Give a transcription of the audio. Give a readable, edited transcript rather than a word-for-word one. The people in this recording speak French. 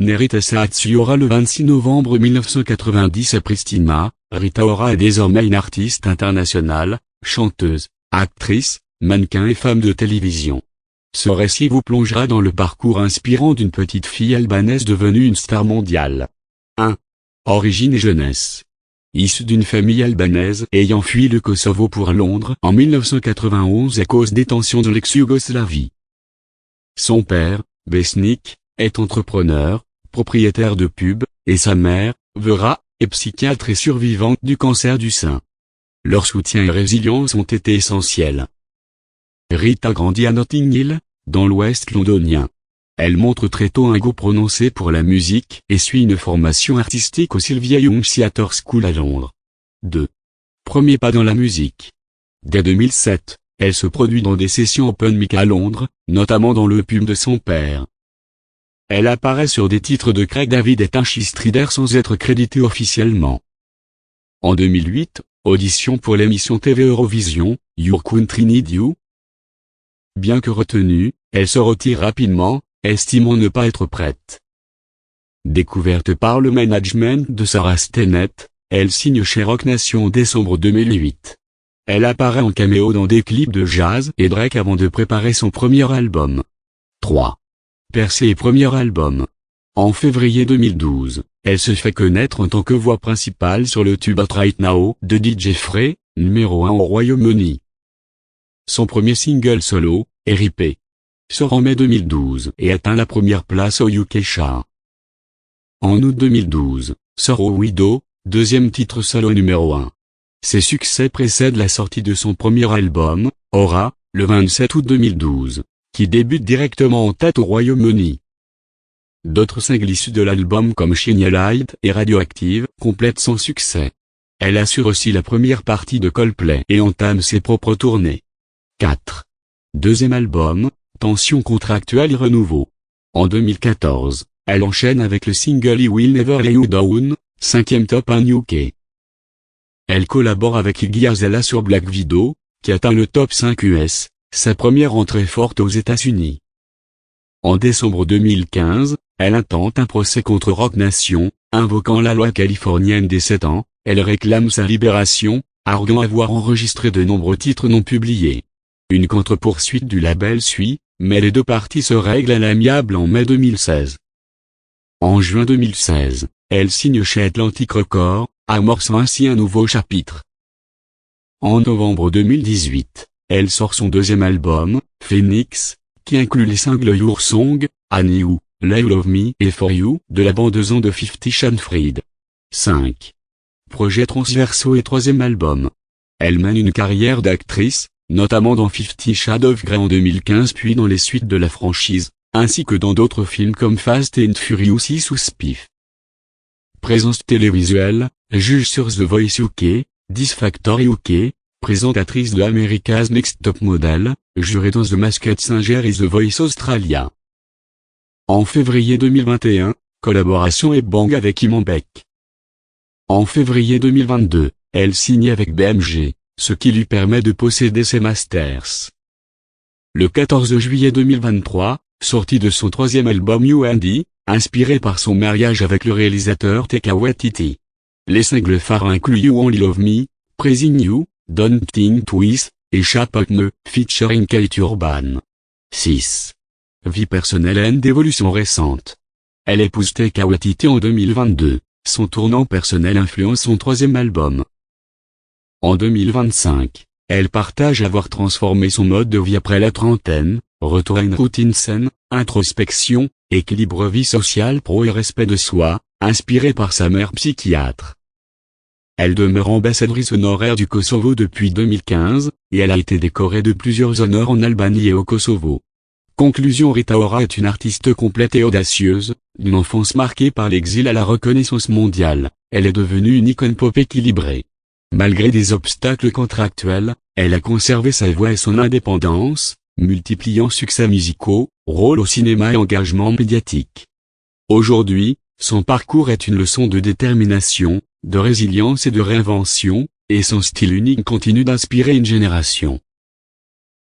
née Rita Saatsuora le 26 novembre 1990 à Pristina, Rita Ora est désormais une artiste internationale, chanteuse, actrice, mannequin et femme de télévision. Ce récit vous plongera dans le parcours inspirant d'une petite fille albanaise devenue une star mondiale. 1. Origine et jeunesse. Issue d'une famille albanaise ayant fui le Kosovo pour Londres en 1991 à cause des tensions de l'ex-Yougoslavie. Son père, Besnik, est entrepreneur, propriétaire de pub, et sa mère, Vera, est psychiatre et survivante du cancer du sein. Leur soutien et résilience ont été essentiels. Rita grandit à Notting Hill, dans l'ouest londonien. Elle montre très tôt un goût prononcé pour la musique et suit une formation artistique au Sylvia Young Theatre School à Londres. 2. Premier pas dans la musique. Dès 2007, elle se produit dans des sessions open mic à Londres, notamment dans le pub de son père. Elle apparaît sur des titres de Craig David et Tashi Strider sans être créditée officiellement. En 2008, audition pour l'émission TV Eurovision, Your Country Need You. Bien que retenue, elle se retire rapidement, estimant ne pas être prête. Découverte par le management de Sarah Stennett, elle signe chez Roc Nation en décembre 2008. Elle apparaît en caméo dans des clips de Jazz et Drake avant de préparer son premier album. 3. Percée et premier album. En février 2012, elle se fait connaître en tant que voix principale sur le tube Hot Right Now de DJ Frey, numéro 1 au Royaume-Uni. Son premier single solo, R.I.P. sort en mai 2012 et atteint la première place au UK Chart. En août 2012, sort Oh Widow, deuxième titre solo numéro 1. Ses succès précèdent la sortie de son premier album, Aura, le 27 août 2012, qui débute directement en tête au Royaume-Uni. D'autres singles issus de l'album comme Shiny Light et Radioactive complètent son succès. Elle assure aussi la première partie de Coldplay et entame ses propres tournées. 4. Deuxième album, Tension contractuelle et renouveau. En 2014, elle enchaîne avec le single I Will Never Lay You Down, 5e top en UK. Elle collabore avec Iggy Azalea sur Black Widow, qui atteint le top 5 US, sa première entrée forte aux États-Unis. En décembre 2015, elle intente un procès contre Roc Nation, invoquant la loi californienne des 7 ans, elle réclame sa libération, arguant avoir enregistré de nombreux titres non publiés. Une contre-poursuite du label suit, mais les deux parties se règlent à l'amiable en mai 2016. En juin 2016, elle signe chez Atlantic Records, amorçant ainsi un nouveau chapitre. En novembre 2018, elle sort son deuxième album, Phoenix, qui inclut les singles Your Song, I Knew, Lay Love Me et For You de la bande-son de 50 Shades Freed. 5. Projets transversaux et troisième album. Elle mène une carrière d'actrice, notamment dans 50 Shades of Grey en 2015 puis dans les suites de la franchise, ainsi que dans d'autres films comme Fast and Furious 6 ou Spiff. Présence télévisuelle, juge sur The Voice UK, 10 Factor UK, présentatrice de America's Next Top Model, jurée dans The Masked Singer et The Voice Australia. En février 2021, collaboration et bang avec Iman Beck. En février 2022, elle signe avec BMG, ce qui lui permet de posséder ses masters. Le 14 juillet 2023, sortie de son troisième album You and I, inspiré par son mariage avec le réalisateur Taika Waititi. Les singles phares incluent You Only Love Me, Praising You, Don't Think Twice, et Chapogne, featuring Kate Urban. 6. Vie personnelle et d'évolution récente. Elle épouse Taika Waititi en 2022, son tournant personnel influence son troisième album. En 2025, elle partage avoir transformé son mode de vie après la trentaine, retour à une routine saine, introspection, équilibre vie sociale pro et respect de soi, inspirée par sa mère psychiatre. Elle demeure ambassadrice honoraire du Kosovo depuis 2015, et elle a été décorée de plusieurs honneurs en Albanie et au Kosovo. Conclusion: Rita Ora est une artiste complète et audacieuse, d'une enfance marquée par l'exil à la reconnaissance mondiale, elle est devenue une icône pop équilibrée. Malgré des obstacles contractuels, elle a conservé sa voix et son indépendance, multipliant succès musicaux, rôles au cinéma et engagement médiatique. Aujourd'hui, son parcours est une leçon de détermination, de résilience et de réinvention, et son style unique continue d'inspirer une génération.